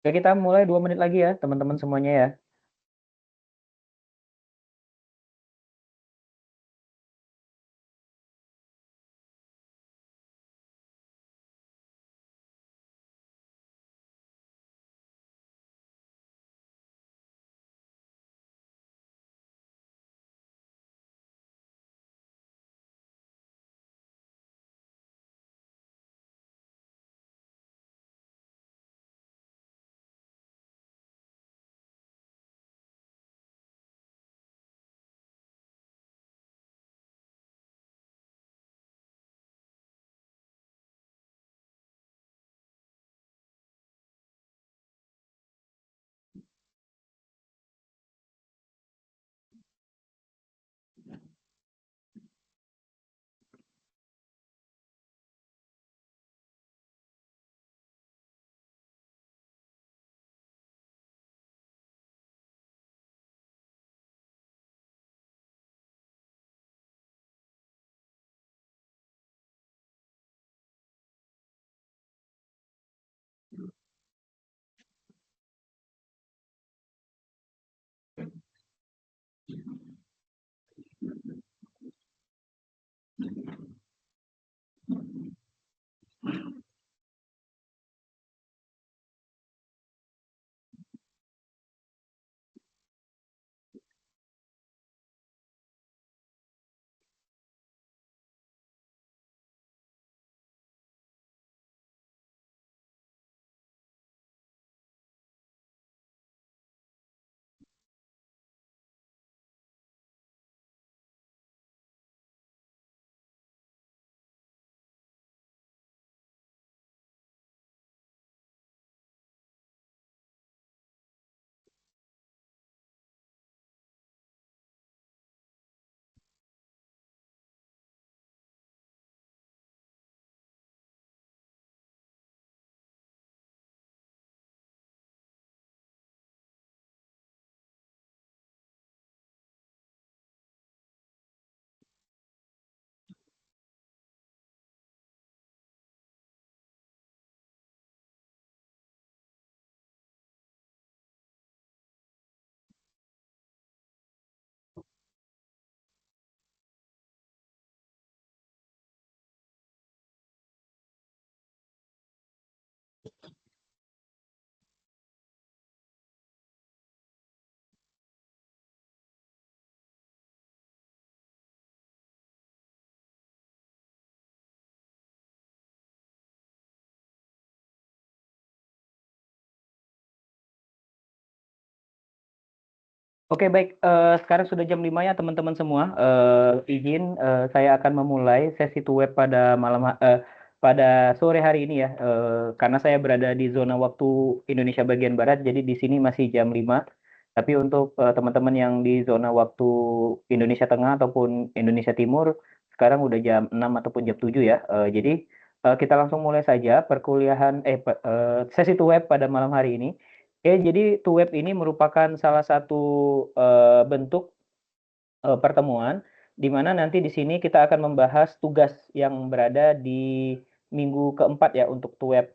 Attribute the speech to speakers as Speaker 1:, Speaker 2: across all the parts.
Speaker 1: Oke, kita mulai 2 menit lagi ya, teman-teman semuanya ya. Oke, baik. Sekarang sudah jam 5 ya, teman-teman semua. Izin saya akan memulai sesi to web pada sore hari ini ya. Karena saya berada di zona waktu Indonesia bagian Barat, jadi di sini masih jam 5. Tapi untuk teman-teman yang di zona waktu Indonesia Tengah ataupun Indonesia Timur, sekarang udah jam 6 ataupun jam 7 ya. Jadi kita langsung mulai saja sesi to web pada malam hari ini. Jadi Tuweb ini merupakan salah satu bentuk pertemuan di mana nanti di sini kita akan membahas tugas yang berada di minggu keempat ya untuk Tuweb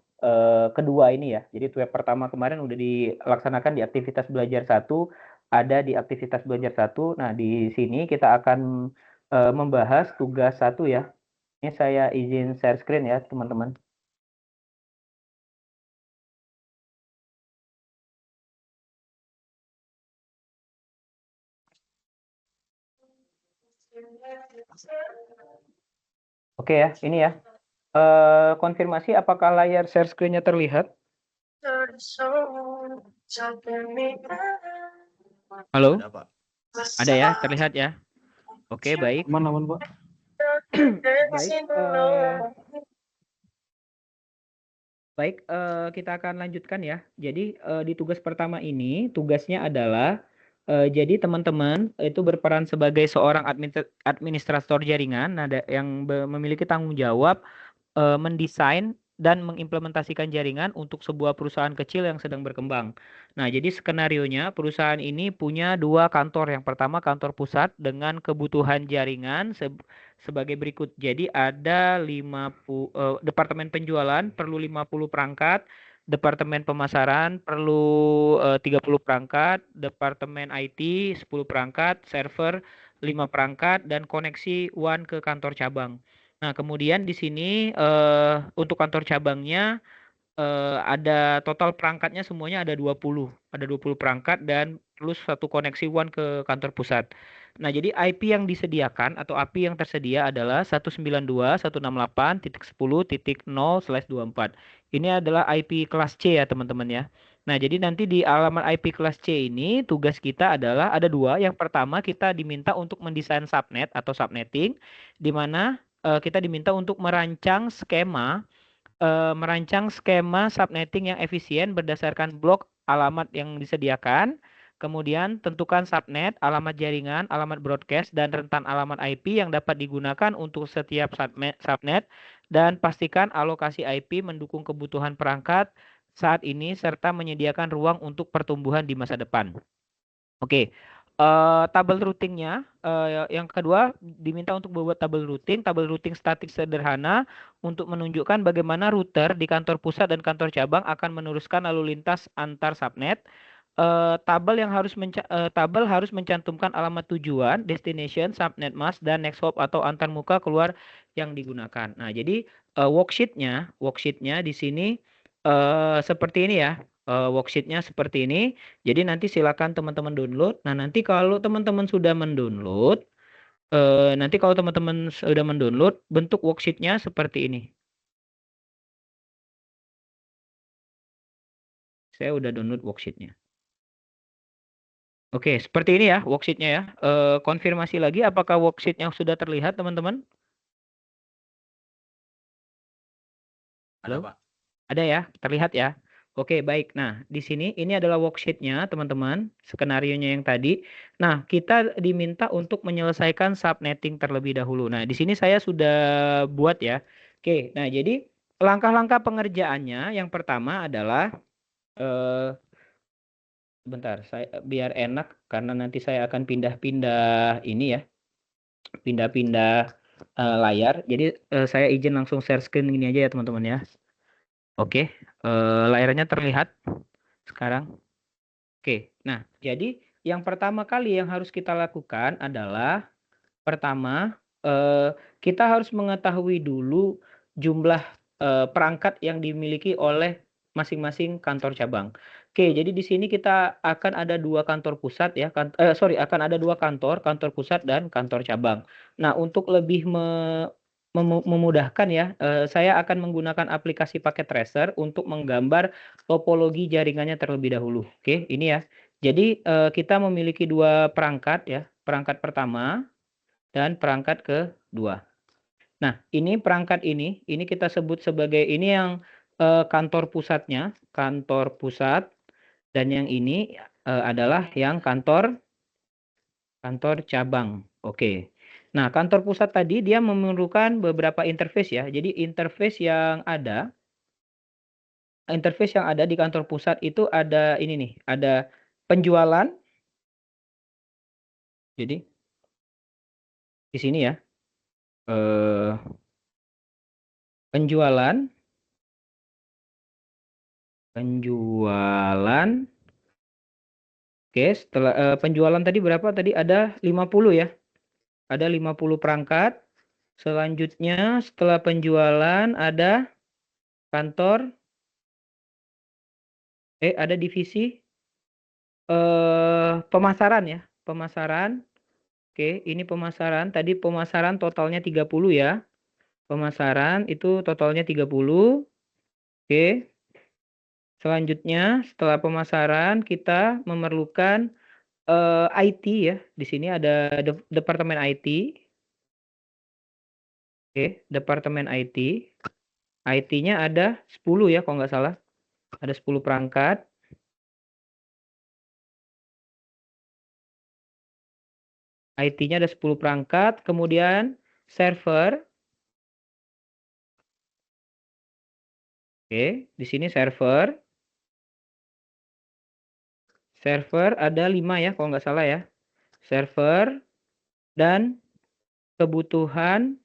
Speaker 1: kedua ini ya. Jadi Tuweb pertama kemarin udah dilaksanakan di aktivitas belajar satu, ada di aktivitas belajar satu. Nah, di sini kita akan membahas tugas satu ya. Ini saya izin share screen ya, teman-teman. Oke ya, ini ya. Konfirmasi apakah layar share screen-nya terlihat? Halo?
Speaker 2: Ada, Pak.
Speaker 1: Ada ya, terlihat ya. Oke, baik.
Speaker 2: Aman, Pak.
Speaker 1: Baik, kita akan lanjutkan ya. Jadi di tugas pertama ini tugasnya adalah jadi teman-teman itu berperan sebagai seorang administrator jaringan, yang memiliki tanggung jawab mendesain dan mengimplementasikan jaringan untuk sebuah perusahaan kecil yang sedang berkembang. Nah, jadi skenarionya perusahaan ini punya dua kantor. Yang pertama kantor pusat dengan kebutuhan jaringan sebagai berikut. Jadi ada departemen penjualan perlu 50 perangkat departemen pemasaran perlu 30 perangkat, departemen IT 10 perangkat, server 5 perangkat, dan koneksi WAN ke kantor cabang. Nah, kemudian di sini untuk kantor cabangnya ada total perangkatnya semuanya ada 20. Ada 20 perangkat dan plus satu koneksi WAN ke kantor pusat. Nah, jadi IP yang disediakan atau API yang tersedia adalah 192.168.10.0/24. Ini adalah IP kelas C ya, teman-teman ya. Nah, jadi nanti di alamat IP kelas C ini tugas kita adalah ada dua. Yang pertama kita diminta untuk mendesain subnet atau subnetting, di mana kita diminta untuk merancang skema subnetting yang efisien berdasarkan blok alamat yang disediakan. Kemudian tentukan subnet, alamat jaringan, alamat broadcast, dan rentan alamat IP yang dapat digunakan untuk setiap subnet, dan pastikan alokasi IP mendukung kebutuhan perangkat saat ini serta menyediakan ruang untuk pertumbuhan di masa depan. Oke, tabel routingnya, yang kedua diminta untuk membuat tabel routing statik sederhana untuk menunjukkan bagaimana router di kantor pusat dan kantor cabang akan meneruskan lalu lintas antar subnet. Tabel harus mencantumkan alamat tujuan, destination, subnet mask, dan next hop atau antar muka keluar yang digunakan. Nah, jadi worksheetnya di sini seperti ini ya. Worksheetnya seperti ini. Jadi nanti silakan teman-teman download. Nah, nanti kalau teman-teman sudah mendownload, bentuk worksheetnya seperti ini. Saya udah download worksheetnya. Oke, seperti ini ya worksheetnya ya. Konfirmasi lagi, apakah worksheetnya sudah terlihat, teman-teman?
Speaker 2: Ada,
Speaker 1: Halo?
Speaker 2: Pak.
Speaker 1: Ada ya, terlihat ya. Oke, baik. Nah, di sini ini adalah worksheet-nya, teman-teman, skenarionya yang tadi. Nah, kita diminta untuk menyelesaikan subnetting terlebih dahulu. Nah, di sini saya sudah buat ya. Oke, nah jadi langkah-langkah pengerjaannya yang pertama adalah bentar, saya biar enak karena nanti saya akan pindah-pindah ini ya, pindah-pindah layar. Jadi saya izin langsung share screen ini aja ya, teman-teman ya. Oke, layarnya terlihat sekarang. Oke, nah jadi yang pertama kali yang harus kita lakukan adalah pertama kita harus mengetahui dulu jumlah perangkat yang dimiliki oleh masing-masing kantor cabang. Oke, jadi di sini kita akan ada dua kantor pusat ya, akan ada dua kantor, kantor pusat dan kantor cabang. Nah, untuk lebih memudahkan ya, saya akan menggunakan aplikasi paket tracer untuk menggambar topologi jaringannya terlebih dahulu. Oke, ini ya. Jadi kita memiliki dua perangkat ya, perangkat pertama dan perangkat kedua. Nah, ini perangkat ini kita sebut sebagai ini yang kantor pusatnya, kantor pusat, dan yang ini adalah yang kantor cabang. Oke. Nah, kantor pusat tadi dia memerlukan beberapa interface ya. Jadi interface yang ada di kantor pusat itu ada ini nih, ada penjualan. Jadi di sini ya, eh, penjualan, penjualan. Oke, setelah penjualan tadi berapa? Tadi ada 50 ya. Ada 50 perangkat. Selanjutnya setelah penjualan ada kantor, ada divisi pemasaran ya. Pemasaran. Oke, ini pemasaran. Tadi pemasaran totalnya 30 ya. Pemasaran itu totalnya 30. Oke. Selanjutnya setelah pemasaran kita memerlukan IT ya. Di sini ada departemen IT. Oke, departemen IT. IT-nya ada 10 ya kalau nggak salah. Ada 10 perangkat. IT-nya ada 10 perangkat. Kemudian server. Oke, di sini server. Server ada 5 ya kalau nggak salah ya. Server dan kebutuhan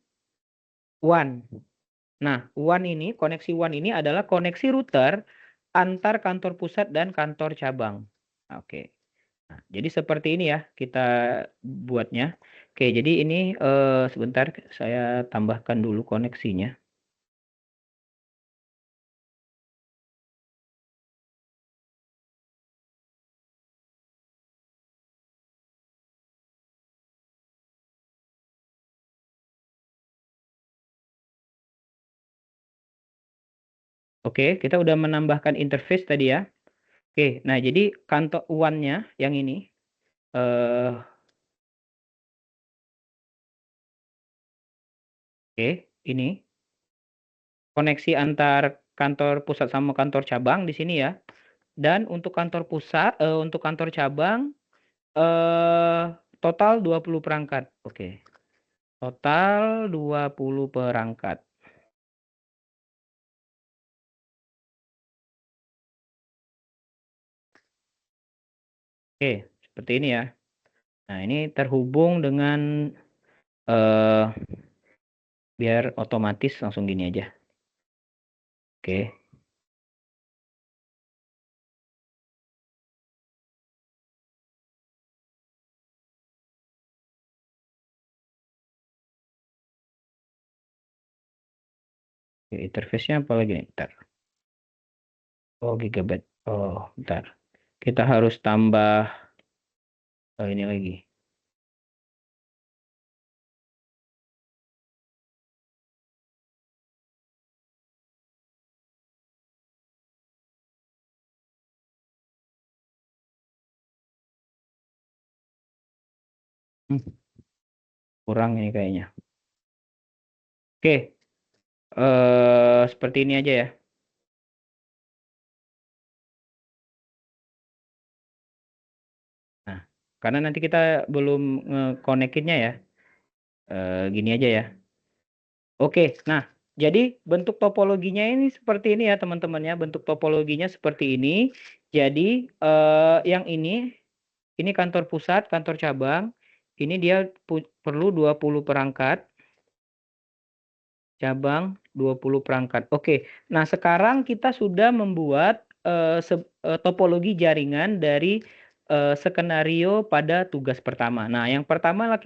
Speaker 1: WAN. Nah, WAN ini, koneksi WAN ini adalah koneksi router antar kantor pusat dan kantor cabang. Oke. Nah, jadi seperti ini ya kita buatnya. Oke, jadi ini sebentar saya tambahkan dulu koneksinya. Oke, kita udah menambahkan interface tadi ya. Oke, nah jadi kantor one-nya yang ini oke, ini koneksi antar kantor pusat sama kantor cabang di sini ya. Dan untuk kantor pusat, untuk kantor cabang total 20 perangkat. Oke. Total 20 perangkat. Oke, seperti ini ya. Nah, ini terhubung dengan biar otomatis langsung gini aja. Oke. Oke, interface-nya apa lagi nih? Bentar. Oh, gigabyte. Oh, bentar. Kita harus tambah ini lagi. Kurang ini kayaknya. Oke. Seperti ini aja ya. Nah, karena nanti kita belum nge-connect-nya ya. Gini aja ya. Oke, nah jadi bentuk topologinya ini seperti ini ya teman-teman ya. Bentuk topologinya seperti ini. Jadi yang ini kantor pusat, kantor cabang. Ini dia perlu 20 perangkat. Cabang 20 perangkat. Oke, nah sekarang kita sudah membuat topologi jaringan dari skenario pada tugas pertama. Nah, yang pertama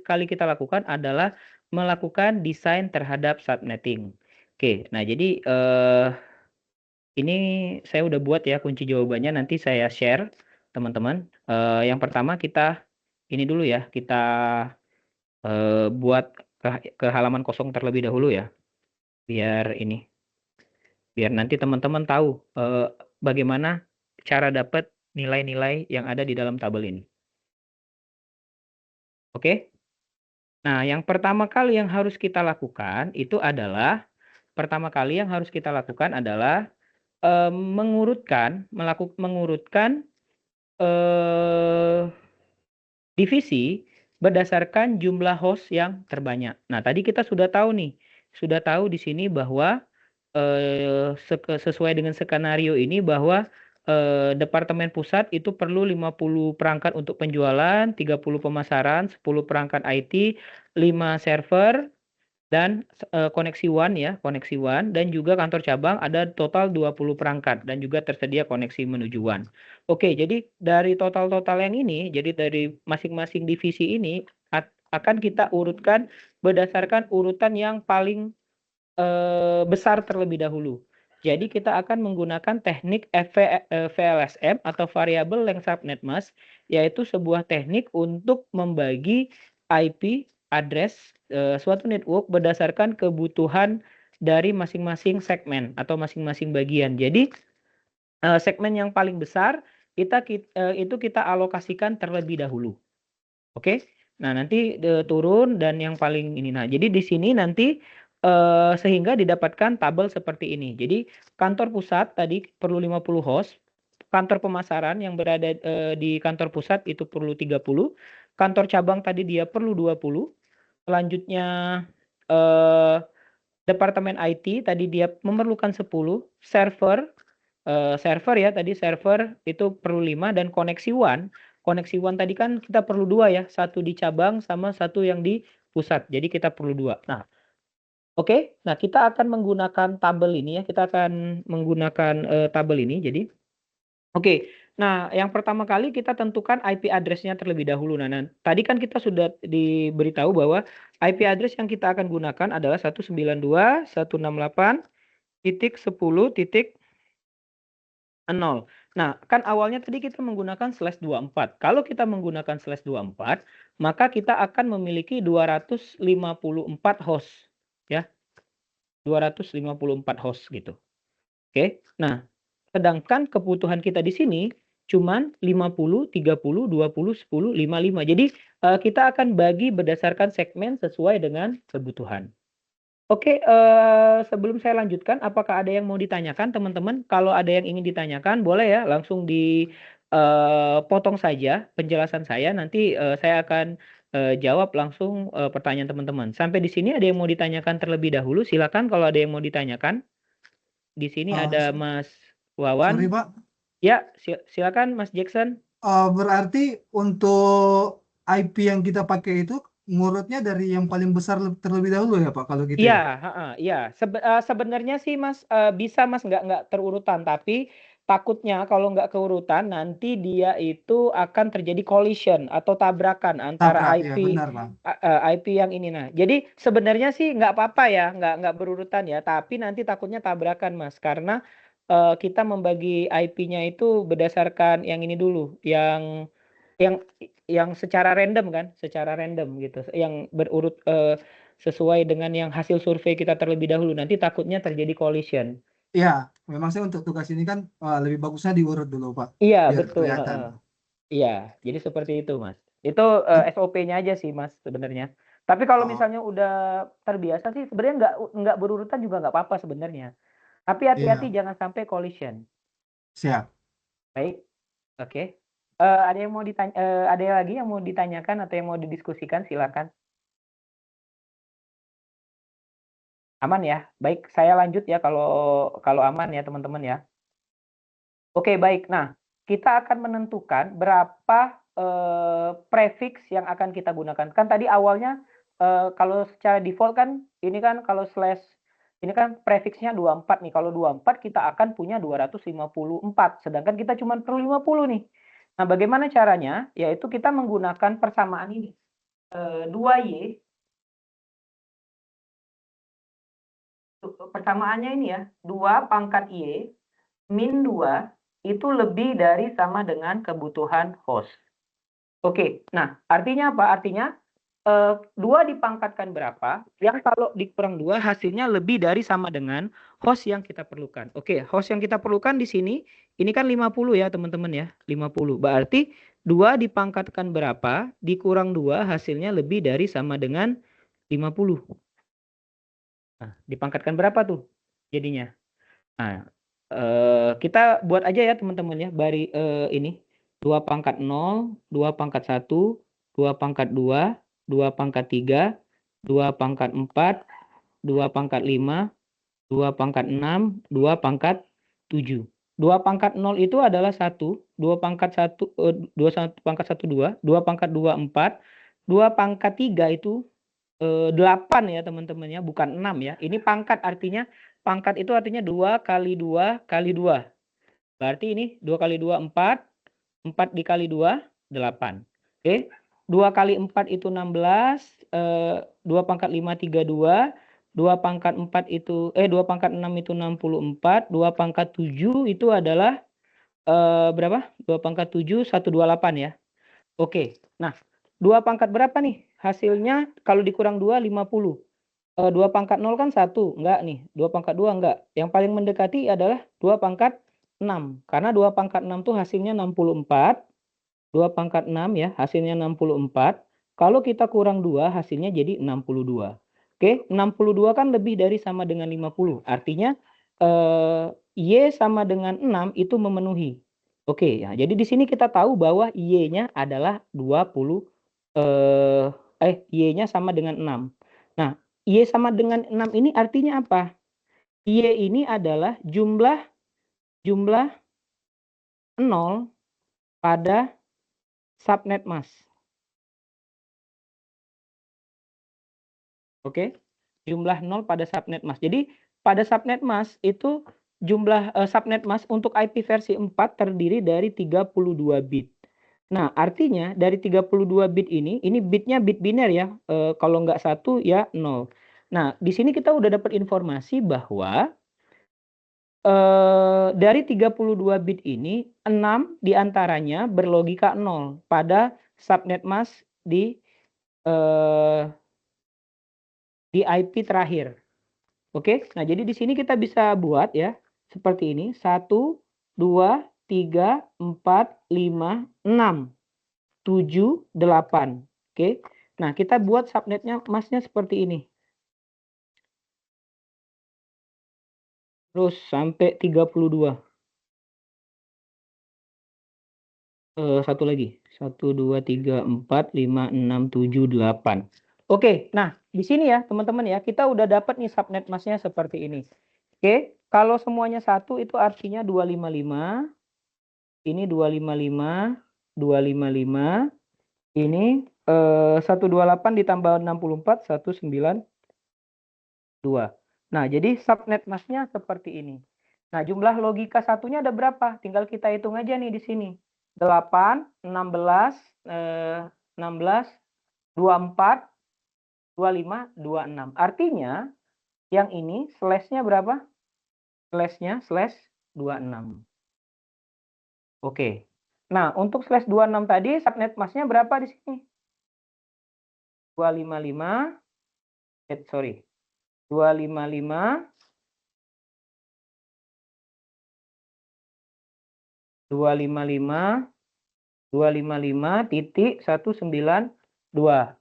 Speaker 1: kali kita lakukan adalah melakukan desain terhadap subnetting. Oke, nah jadi ini saya udah buat ya kunci jawabannya, nanti saya share teman-teman. Yang pertama kita ini dulu ya, kita buat ke halaman kosong terlebih dahulu ya. Biar nanti teman-teman tahu bagaimana cara dapat nilai-nilai yang ada di dalam tabel ini. Oke? Nah, yang pertama kali yang harus kita lakukan itu adalah mengurutkan divisi berdasarkan jumlah host yang terbanyak. Nah, tadi kita sudah tahu di sini bahwa sesuai dengan skenario ini bahwa departemen pusat itu perlu 50 perangkat untuk penjualan, 30 pemasaran, 10 perangkat IT, 5 server dan koneksi WAN ya, koneksi WAN, dan juga kantor cabang ada total 20 perangkat dan juga tersedia koneksi menuju WAN. Oke, jadi dari total-total yang ini, jadi dari masing-masing divisi ini akan kita urutkan berdasarkan urutan yang paling besar terlebih dahulu. Jadi kita akan menggunakan teknik VLSM atau Variable Length Subnet Mask, yaitu sebuah teknik untuk membagi IP address suatu network berdasarkan kebutuhan dari masing-masing segmen atau masing-masing bagian. Jadi segmen yang paling besar itu kita alokasikan terlebih dahulu. Oke. Nah, nanti turun dan yang paling ini. Nah, jadi di sini nanti sehingga didapatkan tabel seperti ini. Jadi kantor pusat tadi perlu 50 host, kantor pemasaran yang berada di kantor pusat itu perlu 30, kantor cabang tadi dia perlu 20, selanjutnya departemen IT tadi dia memerlukan 10, server ya tadi server itu perlu 5 dan koneksi WAN. Koneksi WAN tadi kan kita perlu 2 ya, satu di cabang sama satu yang di pusat. Jadi kita perlu 2. Nah, Oke, nah kita akan menggunakan tabel ini ya. Kita akan menggunakan tabel ini. Jadi, oke. Nah, yang pertama kali kita tentukan IP address-nya terlebih dahulu. Nah, tadi kan kita sudah diberitahu bahwa IP address yang kita akan gunakan adalah 192.168.10.0. Nah, kan awalnya tadi kita menggunakan /24. Kalau kita menggunakan /24, maka kita akan memiliki 254 host. Ya, 254 host gitu. Oke. Nah, sedangkan kebutuhan kita di sini cuman 50, 30, 20, 10, 55. Jadi kita akan bagi berdasarkan segmen sesuai dengan kebutuhan. Oke, sebelum saya lanjutkan, apakah ada yang mau ditanyakan, teman-teman? Kalau ada yang ingin ditanyakan, boleh ya, langsung dipotong saja penjelasan saya. Nanti saya akan jawab langsung pertanyaan teman-teman. Sampai di sini ada yang mau ditanyakan terlebih dahulu? Silakan kalau ada yang mau ditanyakan. Di sini ada Mas
Speaker 3: Sorry
Speaker 1: Wawan.
Speaker 3: Pak,
Speaker 1: Ya, silakan Mas Jackson.
Speaker 3: berarti untuk IP yang kita pakai itu ngurutnya dari yang paling besar terlebih dahulu ya Pak, kalau gitu
Speaker 1: Iya,
Speaker 3: ya?
Speaker 1: iya. Sebenarnya sih Mas bisa Mas nggak terurutan, tapi takutnya kalau nggak keurutan nanti dia itu akan terjadi collision atau tabrakan antara
Speaker 3: Tabrak, ya
Speaker 1: IP
Speaker 3: benar Pak.
Speaker 1: IP yang ini. Nah, jadi sebenarnya sih nggak apa-apa ya, nggak berurutan ya, tapi nanti takutnya tabrakan Mas, karena kita membagi IP-nya itu berdasarkan yang ini dulu, yang yang secara random kan, secara random gitu, yang berurut sesuai dengan yang hasil survei kita terlebih dahulu. Nanti takutnya terjadi collision.
Speaker 3: Iya, memang saya untuk tugas ini kan lebih bagusnya diurut dulu Pak,
Speaker 1: Iya,
Speaker 3: biar
Speaker 1: betul.
Speaker 3: kelihatan.
Speaker 1: Iya, jadi seperti itu, Mas. Itu
Speaker 3: It-
Speaker 1: SOP-nya aja sih, Mas, sebenarnya. Tapi kalau
Speaker 3: oh,
Speaker 1: misalnya udah terbiasa sih, sebenarnya nggak berurutan juga nggak apa-apa sebenarnya. Tapi hati-hati
Speaker 3: iya,
Speaker 1: jangan sampai collision.
Speaker 3: siap.
Speaker 1: Baik, oke. Ada yang mau ditanya, ada lagi yang mau ditanyakan atau yang mau didiskusikan, silakan. Aman ya? Baik, saya lanjut ya kalau kalau aman ya teman-teman ya. Oke, baik. Nah, kita akan menentukan berapa prefix yang akan kita gunakan. Kan tadi awalnya kalau secara default kan ini kan kalau slash ini kan prefixnya 24 nih. Kalau 24 kita akan punya 254, sedangkan kita cuma perlu 50 nih. Nah, bagaimana caranya? Yaitu kita menggunakan persamaan ini. 2Y persamaannya ini ya, 2 pangkat Y min 2 itu lebih dari sama dengan kebutuhan host. Oke, nah artinya apa? Artinya 2 dipangkatkan berapa, yang kalau dikurang 2 hasilnya lebih dari sama dengan host yang kita perlukan. Oke, host yang kita perlukan di sini, ini kan 50 ya teman-teman ya, 50. Berarti 2 dipangkatkan berapa, dikurang 2 hasilnya lebih dari sama dengan 50. Nah, dipangkatkan berapa tuh jadinya? Nah, kita buat aja ya teman-teman ya, bari ini 2 pangkat 0, 2 pangkat 1, 2 pangkat 2, 2 pangkat 3, 2 pangkat 4, 2 pangkat 5, 2 pangkat 6, 2 pangkat 7. 2 pangkat 0 itu adalah 1, 2 pangkat 1 2 pangkat 1 2, 2 pangkat 2 4, 2 pangkat 3 itu 8 ya teman-teman ya, bukan 6 ya. Ini pangkat artinya pangkat itu artinya 2 kali 2 kali 2. Berarti ini 2 kali 2 4, 4 dikali 2 8. Oke. 2 kali 4 itu 16, 2 pangkat 5 32, 2 pangkat 4 itu 2 pangkat 6 itu 64, 2 pangkat 7 itu adalah berapa? 2 pangkat 7 128 ya. Oke. Nah, 2 pangkat berapa nih? Hasilnya kalau dikurang 2 50. 2 pangkat 0 kan 1, enggak nih. 2 pangkat 2 enggak. Yang paling mendekati adalah 2 pangkat 6. Karena 2 pangkat 6 tuh hasilnya 64. 2 pangkat 6 ya, hasilnya 64. Kalau kita kurang 2, hasilnya jadi 62. Oke, 62 kan lebih dari sama dengan 50. Artinya Y sama dengan 6 itu memenuhi. Oke, ya. Jadi di sini kita tahu bahwa Y-nya adalah 20 Y-nya sama dengan 6. Nah, Y sama dengan 6 ini artinya apa? Y ini adalah jumlah 0 pada subnet mask. Oke. Jumlah 0 pada subnet mask. Jadi pada subnet mask itu jumlah subnet mask untuk IP versi 4 terdiri dari 32 bit. Nah, artinya dari 32 bit ini bitnya bit biner ya. Kalau nggak 1 ya 0. Nah, di sini kita udah dapat informasi bahwa dari 32 bit ini 6 diantaranya berlogika 0 pada subnet mask di IP terakhir. Oke, nah jadi di sini kita bisa buat ya seperti ini 1, 2, 3, 4, 5, 6, 7, 8. Oke, nah kita buat subnetnya masknya seperti ini. Terus sampai 32. Satu lagi. 1, 2, 3, 4, 5, 6, 7, 8. Oke, nah di sini ya teman-teman ya kita udah dapat nih subnet masknya seperti ini. Oke, kalau semuanya satu itu artinya 255. Ini 255, 255. Ini 128 ditambah 64, 192. Nah, jadi subnet masknya seperti ini. Nah, jumlah logika satunya ada berapa? Tinggal kita hitung aja nih di sini. 8, 16, 16, 24, 25, 26. Artinya yang ini slash-nya berapa? Slash-nya slash 26. Oke. Nah, untuk slash 26 tadi subnet masknya berapa di sini? 255, 255, 255, 255.192.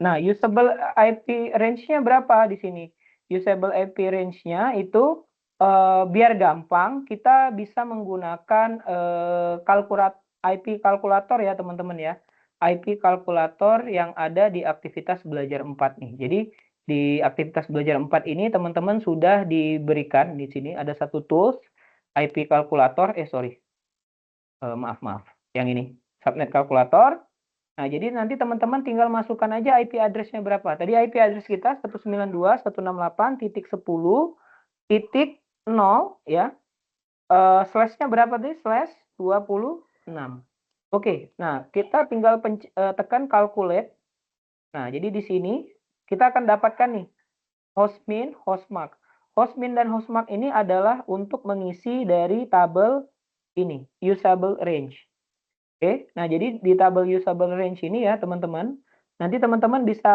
Speaker 1: Nah, usable IP range-nya berapa di sini? Usable IP range-nya itu biar gampang kita bisa menggunakan IP kalkulator ya teman-teman ya. IP kalkulator yang ada di aktivitas belajar 4 nih. Jadi di aktivitas belajar 4 ini teman-teman sudah diberikan di sini ada satu tools IP kalkulator, maaf, yang ini subnet kalkulator. Nah, jadi nanti teman-teman tinggal masukkan aja IP address-nya berapa. Tadi IP address kita 192.168.0 ya. Slash-nya berapa tadi? Slash 26. Oke, nah kita tinggal tekan calculate. Nah, jadi di sini kita akan dapatkan nih hostmin, hostmark. Hostmin dan hostmark ini adalah untuk mengisi dari tabel ini, usable range. Oke, nah jadi di tabel usable range ini ya teman-teman, nanti teman-teman bisa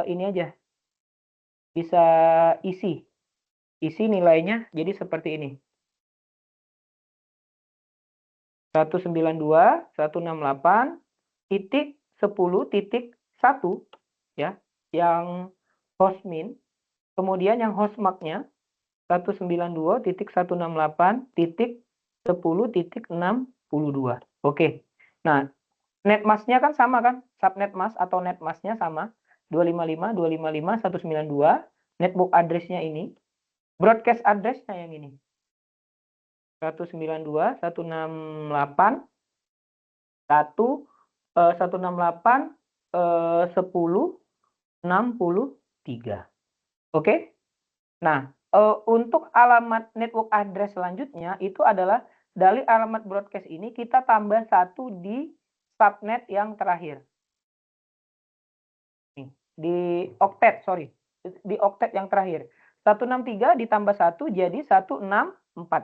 Speaker 1: ini aja, bisa isi nilainya jadi seperti ini. 192.168.10.1 ya, yang hostmin, kemudian yang hostmark-nya 192.168.10.62. Oke. Nah, net mask-nya kan sama kan? Subnet mask atau net mask-nya sama. 255, 255, 192. Netbook address-nya ini. Broadcast address-nya yang ini. 192, 168, 168, 10, 63. Oke? Nah, untuk alamat network address selanjutnya itu adalah dari alamat broadcast ini kita tambah satu di subnet yang terakhir. Nih, di octet, di octet yang terakhir. 163 ditambah 1 jadi 164.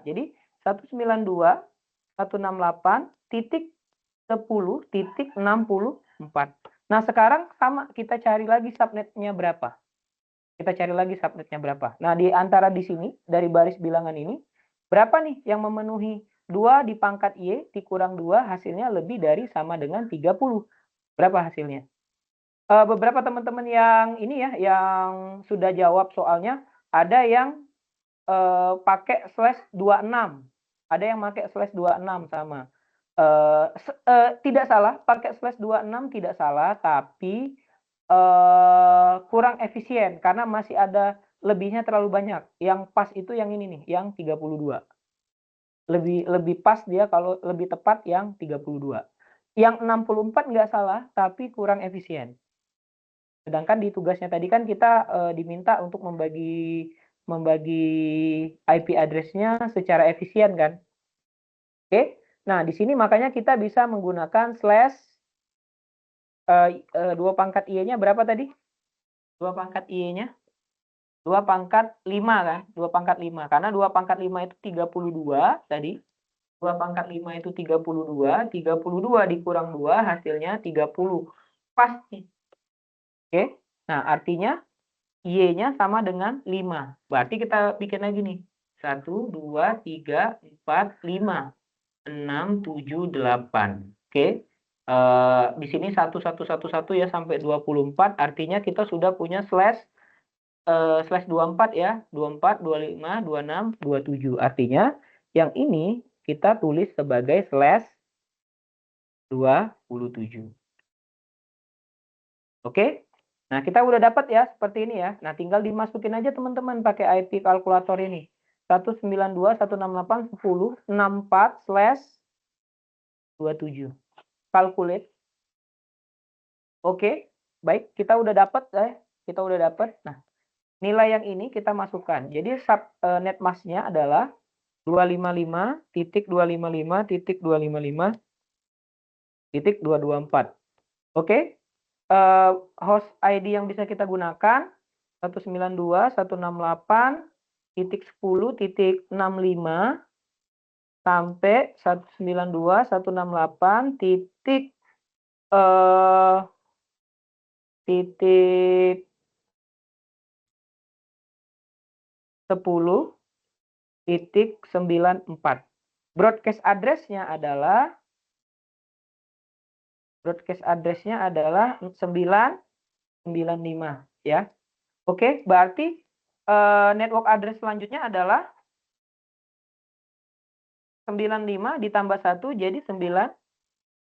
Speaker 1: Jadi 192.168.10.64. Nah, sekarang sama kita cari lagi subnetnya berapa. Kita cari lagi subnetnya berapa. Nah, di antara di sini, dari baris bilangan ini, berapa nih yang memenuhi 2 di pangkat Y dikurang 2, hasilnya lebih dari sama dengan 30. Berapa hasilnya? Beberapa teman-teman yang ini ya, yang sudah jawab soalnya, ada yang pakai slash 26. Ada yang pakai slash 26 sama. Tidak salah, pakai slash 26 tidak salah, tapi kurang efisien karena masih ada lebihnya terlalu banyak. Yang pas itu yang ini nih, yang 32. Lebih pas dia kalau lebih tepat yang 32. Yang 64 nggak salah, tapi kurang efisien. Sedangkan di tugasnya tadi kan kita diminta untuk membagi IP address-nya secara efisien kan. Oke. Nah, di sini makanya kita bisa menggunakan slash 2 pangkat I-nya berapa tadi? 2 pangkat I-nya 2 pangkat 5 kan? 2 pangkat 5. Karena 2 pangkat 5 itu 32 tadi. 2 pangkat 5 itu 32. 32 dikurang 2 hasilnya 30. Pas nih. Oke. Nah, artinya Y-nya sama dengan 5. Berarti kita bikin lagi nih. 1, 2, 3, 4, 5. 6, 7, 8. Oke. Di sini 1, 1, 1, 1 ya sampai 24. Artinya kita sudah punya slash 24 ya. 24, 25, 26, 27. Artinya yang ini kita tulis sebagai slash 27. Oke. Nah, kita udah dapat ya seperti ini ya. Nah, tinggal dimasukin aja teman-teman pakai IP kalkulator ini. 192.168.10.64/27. Calculate. Oke. Baik, kita udah dapat ya. Kita udah dapat. Nah, nilai yang ini kita masukkan. Jadi net mass-nya adalah 255.255.255.224. Oke. Host ID yang bisa kita gunakan 192.168.10.65 sampai 192.168 titik 10.94. Broadcast address-nya adalah 995 ya. Oke, berarti network address selanjutnya adalah 95 ditambah 1 jadi 96.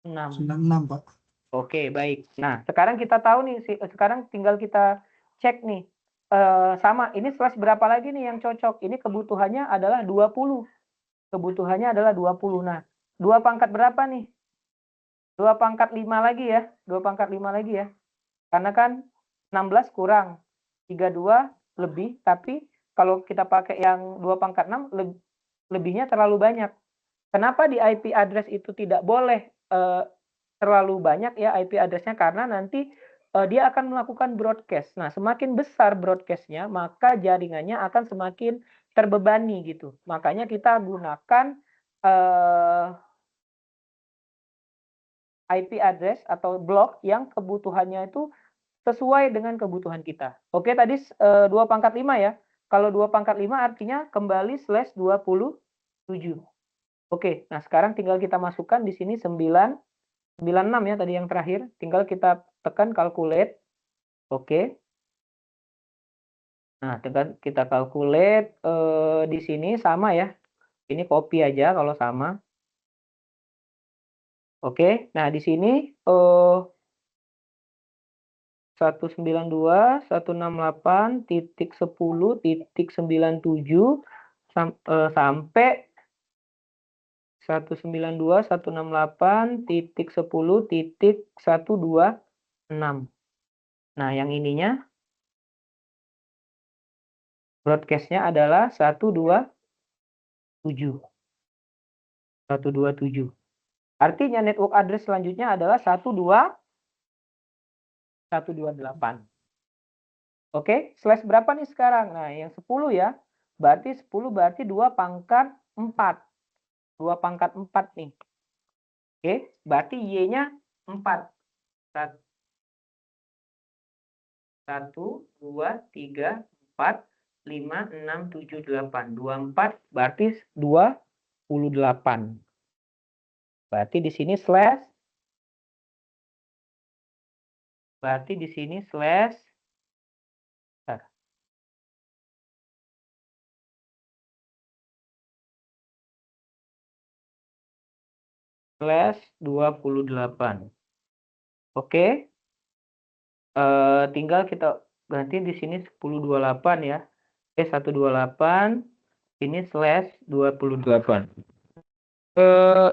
Speaker 3: 96, Pak.
Speaker 1: Oke, baik. Nah, sekarang kita tahu nih, sekarang tinggal kita cek nih. Sama, ini slash berapa lagi nih yang cocok? Ini kebutuhannya adalah 20. Kebutuhannya adalah 20. Nah, 2 pangkat berapa nih? 2 pangkat 5 lagi ya. 2 pangkat 5 lagi ya. Karena kan 16 kurang. 32 lebih, tapi kalau kita pakai yang 2 pangkat 6, lebihnya terlalu banyak. Kenapa di IP address itu tidak boleh terlalu banyak ya IP address-nya? Karena nanti dia akan melakukan broadcast. Nah, semakin besar broadcast-nya, maka jaringannya akan semakin terbebani gitu. Makanya kita gunakan IP address atau blok yang kebutuhannya itu sesuai dengan kebutuhan kita. Oke, tadi 2 pangkat 5 ya. Kalau 2 pangkat 5 artinya kembali slash 27. Oke, nah sekarang tinggal kita masukkan di sini 96 ya tadi yang terakhir. Tinggal kita tekan calculate. Oke. Nah, tinggal kita calculate di sini sama ya. Ini copy aja kalau sama. Oke, nah di sini 192.168.10.97 sampai 192.168.10.126. Nah, yang ininya broadcast-nya adalah 127. Artinya network address selanjutnya adalah 128. Oke, slash berapa nih sekarang? Nah, yang 10 ya. Berarti 10 berarti 2 pangkat 4. 2 pangkat 4 nih. Oke, berarti Y-nya 4. 1, 2, 3, 4, 5, 6, 7, 8. 24 berarti 28. Berarti di sini slash. Berarti di sini slash. Slash 28. Oke. Tinggal kita ganti di sini 1028 ya. 128 ini slash 28.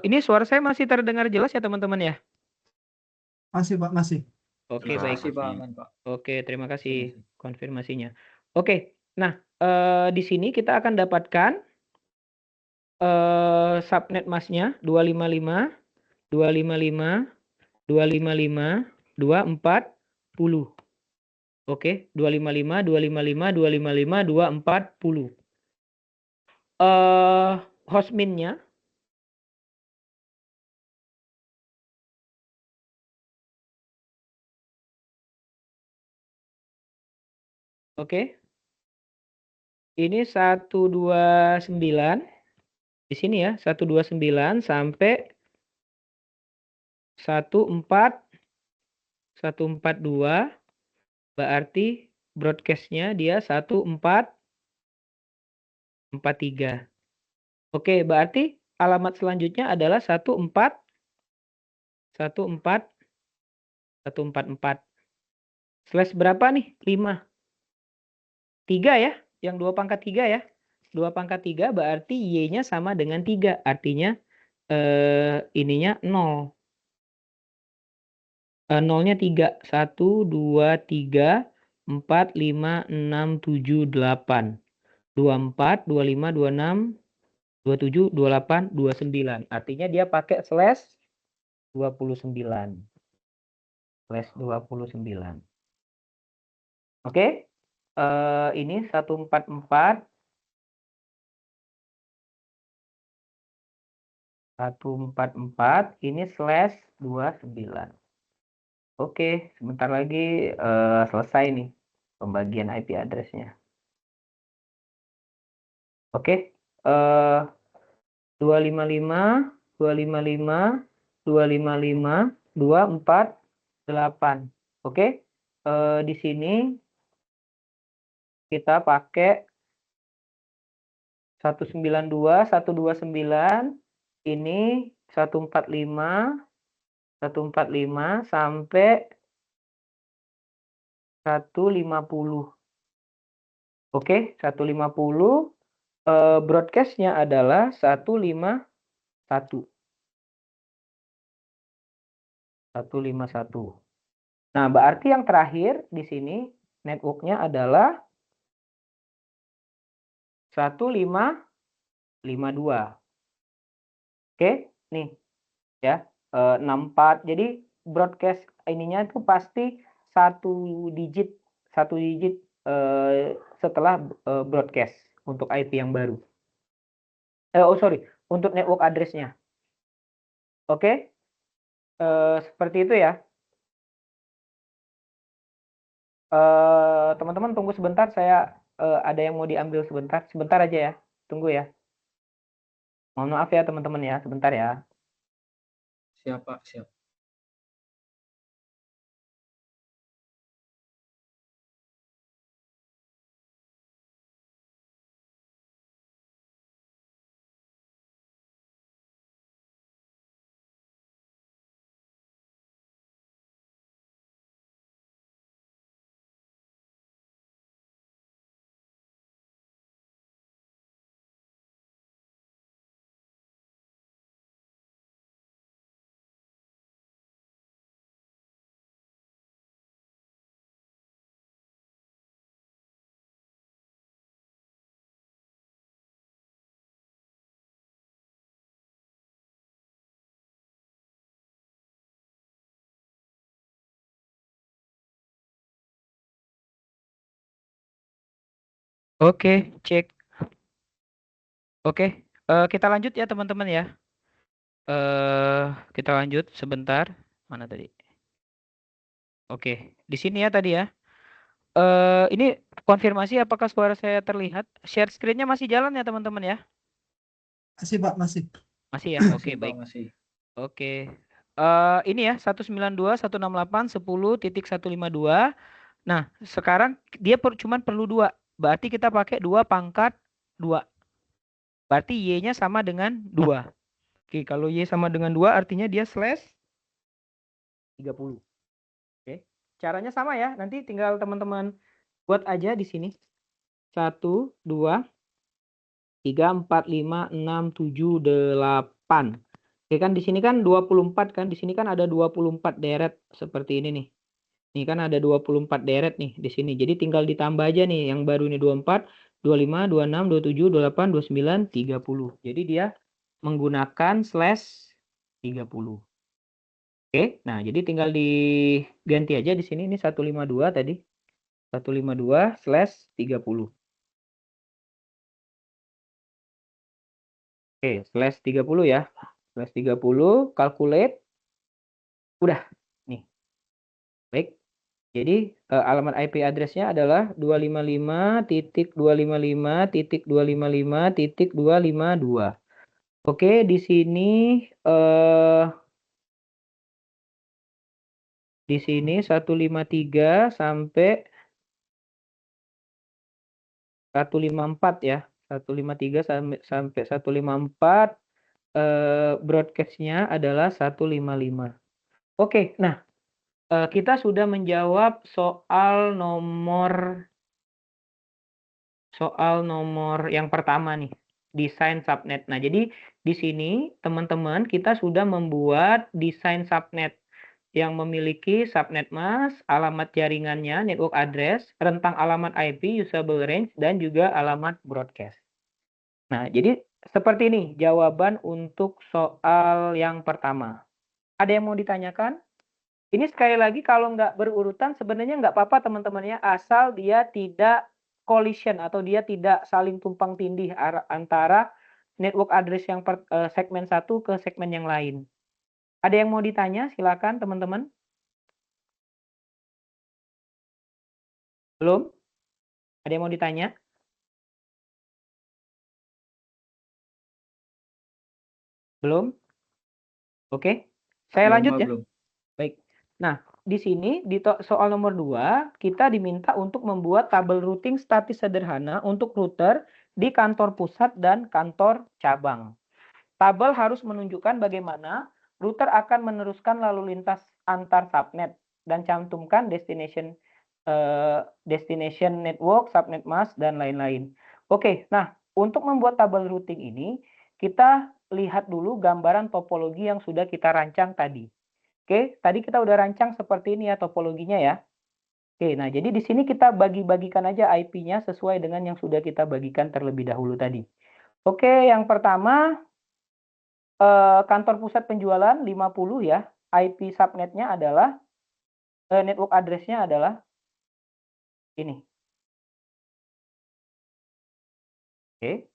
Speaker 1: Ini suara saya masih terdengar jelas ya teman-teman ya?
Speaker 3: Masih, Pak, masih.
Speaker 1: Oke,
Speaker 2: Terima
Speaker 1: baik.
Speaker 2: kasih Pak Aman Pak.
Speaker 1: Oke, terima
Speaker 2: Terima
Speaker 1: kasih
Speaker 2: kasih.
Speaker 1: konfirmasinya. Oke, nah di sini kita akan dapatkan subnet masnya 255, 255, 255, 240. Oke, 255, 255, 255, 240. Hostminnya oke. Ini 129 di sini ya, 129 sampai 142, berarti broadcast-nya dia 1443. Oke, berarti alamat selanjutnya adalah 144. Slash berapa nih? 5. 3 ya, yang 2 pangkat 3 ya. 2 pangkat 3 berarti Y-nya sama dengan 3. Artinya ininya 0. 0-nya 3. 1, 2, 3, 4, 5, 6, 7, 8. 24, 25, 26, 27, 28, 29. Artinya dia pakai slash 29. Slash 29. Oke. Ini 144. 144 ini slash 29. Oke, sebentar lagi selesai nih pembagian IP address-nya. Oke, 255, 255, 255, 248. Oke, di sini kita pakai 192, 129, ini 145, 145 sampai 150. Oke, 150. Broadcast-nya adalah 151. 151. Nah, berarti yang terakhir di sini network-nya adalah 1552. Oke, nih ya, 64. Jadi broadcast ininya itu pasti satu digit setelah broadcast untuk IP yang baru. Untuk network address-nya. Oke, seperti itu ya. Teman-teman tunggu sebentar, saya ada yang mau diambil sebentar aja ya, tunggu ya. Mohon maaf ya teman-teman ya, sebentar ya.
Speaker 2: Siap Pak, siap.
Speaker 1: Oke, cek. Oke, kita lanjut ya teman-teman ya. Kita lanjut sebentar. Mana tadi? Oke, di sini ya tadi ya. Ini konfirmasi apakah suara saya terlihat? Share screen-nya masih jalan ya teman-teman ya?
Speaker 3: Masih Pak, masih.
Speaker 1: Masih ya? Oke,
Speaker 2: Masih Pak,
Speaker 1: baik.
Speaker 2: masih.
Speaker 1: Oke. Ini ya 192, 168, 10.152. Nah, sekarang dia cuman perlu 2. Berarti kita pakai 2 pangkat 2. Berarti Y-nya sama dengan 2. Oke, kalau Y sama dengan 2 artinya dia slash 30. Oke. Caranya sama ya. Nanti tinggal teman-teman buat aja di sini. 1, 2, 3, 4, 5, 6, 7, 8. Oke kan di sini kan 24 kan. Di sini kan ada 24 deret seperti ini nih. Nih kan ada 24 deret nih di sini. Jadi tinggal ditambah aja nih yang baru ini 24, 25, 26, 27, 28, 29, 30. Jadi dia menggunakan slash 30. Oke, nah jadi tinggal diganti aja di sini. Ini 152 tadi. 152 slash 30. Oke, slash 30 ya. Slash 30, calculate. Udah, nih. Baik. Jadi alamat IP address-nya adalah 255.255.255.252. Oke, di sini di sini 153 sampai 154 ya. 153 sampai 154 broadcast-nya adalah 155. Oke, nah kita sudah menjawab soal nomor yang pertama nih, desain subnet. Nah, jadi di sini teman-teman kita sudah membuat desain subnet yang memiliki subnet mask, alamat jaringannya, network address, rentang alamat IP, usable range, dan juga alamat broadcast. Nah, jadi seperti ini jawaban untuk soal yang pertama. Ada yang mau ditanyakan? Ini sekali lagi kalau nggak berurutan sebenarnya nggak apa-apa teman-temannya, asal dia tidak collision atau dia tidak saling tumpang tindih antara network address yang segmen satu ke segmen yang lain. Ada yang mau ditanya? Silakan teman-teman. Belum? Ada yang mau ditanya? Belum? Oke. Saya
Speaker 2: Belum,
Speaker 1: lanjut
Speaker 2: Pak,
Speaker 1: ya.
Speaker 2: belum.
Speaker 1: Baik. Nah, di sini di soal nomor 2, kita diminta untuk membuat tabel routing statis sederhana untuk router di kantor pusat dan kantor cabang. Tabel harus menunjukkan bagaimana router akan meneruskan lalu lintas antar subnet dan cantumkan destination network, subnet mask, dan lain-lain. Oke, nah untuk membuat tabel routing ini, kita lihat dulu gambaran topologi yang sudah kita rancang tadi. Oke, tadi kita udah rancang seperti ini ya topologinya ya. Oke, nah jadi di sini kita bagi-bagikan aja IP-nya sesuai dengan yang sudah kita bagikan terlebih dahulu tadi. Oke, yang pertama kantor pusat penjualan 50 ya. IP subnetnya adalah network address-nya adalah ini. Oke.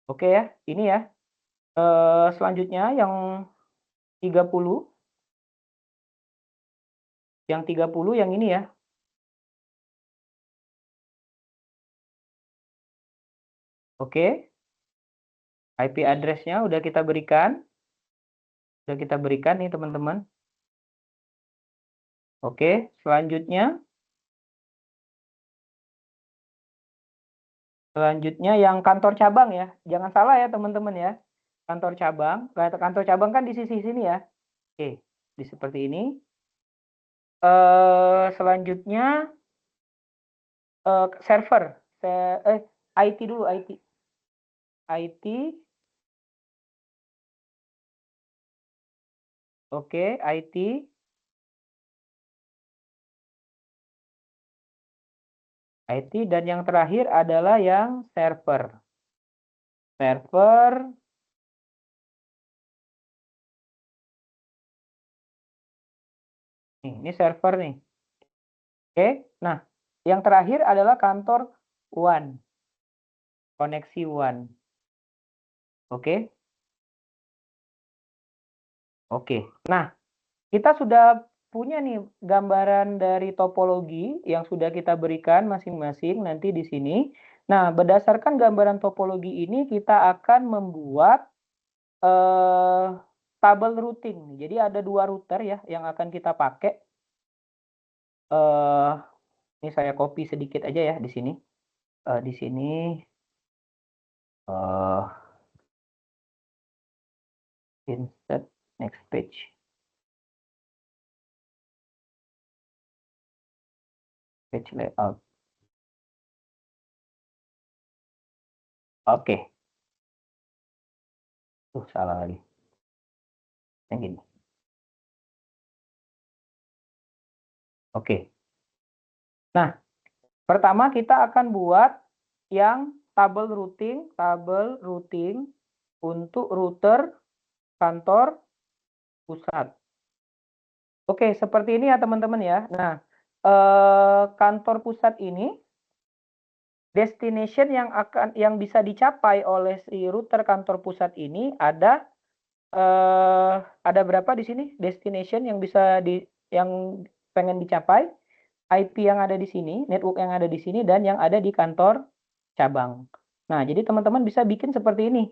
Speaker 1: Oke ya, ini ya. Selanjutnya yang 30. Yang 30 yang ini ya. Oke. IP address-nya udah kita berikan. Udah kita berikan nih teman-teman. Oke, selanjutnya. Selanjutnya yang kantor cabang ya. Jangan salah ya teman-teman ya. Kantor cabang. Kantor cabang kan di sisi sini ya. Oke, di seperti ini. Selanjutnya server. IT dulu, IT. IT. Oke, IT. IT dan yang terakhir adalah yang server. Server. Ini server nih. Oke, nah yang terakhir adalah kantor WAN. Koneksi WAN. Oke. Oke. Nah, kita sudah punya nih gambaran dari topologi yang sudah kita berikan masing-masing nanti di sini. Nah, berdasarkan gambaran topologi ini kita akan membuat tabel routing. Jadi ada 2 router ya yang akan kita pakai. Ini saya copy sedikit aja ya di sini. Di sini insert next page. Page layout. Oke. Salah lagi. yang gini. Oke. Nah, pertama kita akan buat yang tabel routing untuk router kantor pusat. Oke, seperti ini ya teman-teman ya. Nah, kantor pusat ini destination yang bisa dicapai oleh si router kantor pusat ini ada berapa di sini destination yang yang pengen dicapai, IP yang ada di sini, network yang ada di sini, dan yang ada di kantor cabang. Nah, jadi teman-teman bisa bikin seperti ini.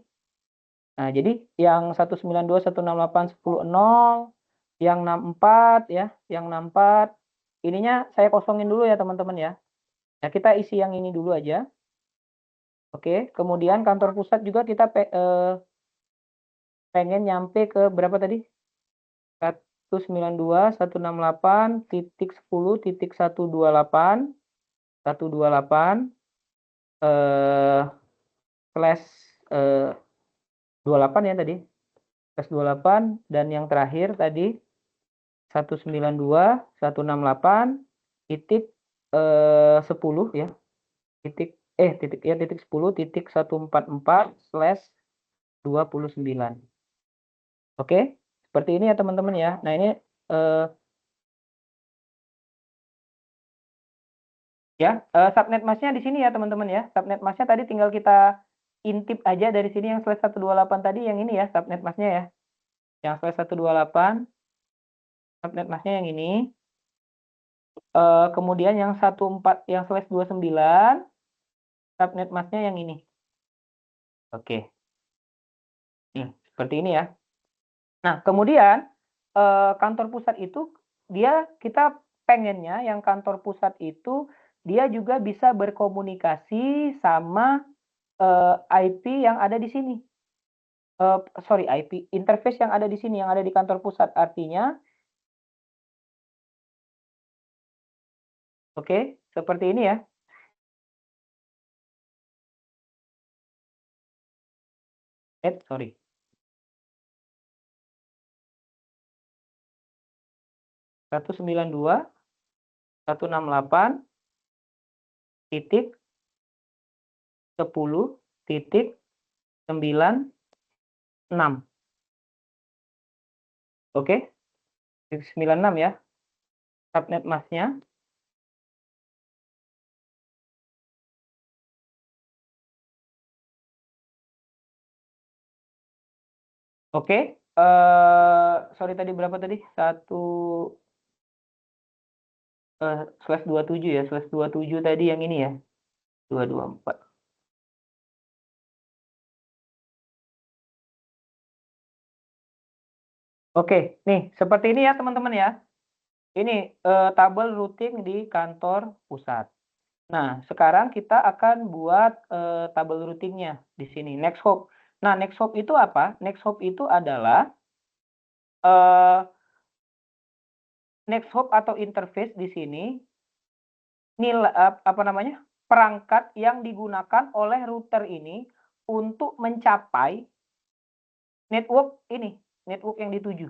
Speaker 1: Nah, jadi yang 192.168.10.0, yang 64 ya, yang 64 ininya saya kosongin dulu ya teman-teman ya. Nah, kita isi yang ini dulu aja. Oke, kemudian kantor pusat juga kita pengen nyampe ke berapa tadi? 192.168.10.128 slash 28 ya tadi. Slash 28 dan yang terakhir tadi 192.168 titik 10 ya. Titik 10.144 slash 29. Oke, seperti ini ya teman-teman ya. Nah, ini subnet masknya di sini ya teman-teman ya. Subnet masknya tadi tinggal kita intip aja dari sini yang slash 128 tadi, yang ini ya subnet masknya ya. Yang slash 128 subnet masknya yang ini. Kemudian yang 14 yang slash 29 subnet masknya yang ini. Oke. Nih, seperti ini ya. Nah, kemudian kantor pusat itu kita pengennya yang kantor pusat itu dia juga bisa berkomunikasi sama IP yang ada di sini. IP interface yang ada di sini, yang ada di kantor pusat. Artinya, oke, seperti ini ya. Sorry. Satu 192.168 titik 10 titik 96. Oke, 96 ya. Subnet masknya. Oke, sorry tadi berapa tadi? Slash 27 ya, slash 27 tadi yang ini ya. 224. Oke, nih seperti ini ya teman-teman ya. Ini tabel routing di kantor pusat. Nah, sekarang kita akan buat tabel routingnya di sini, Nexthop. Nah, Nexthop itu apa? Nexthop itu adalah Nexthop atau interface di sini perangkat yang digunakan oleh router ini untuk mencapai network ini, network yang dituju.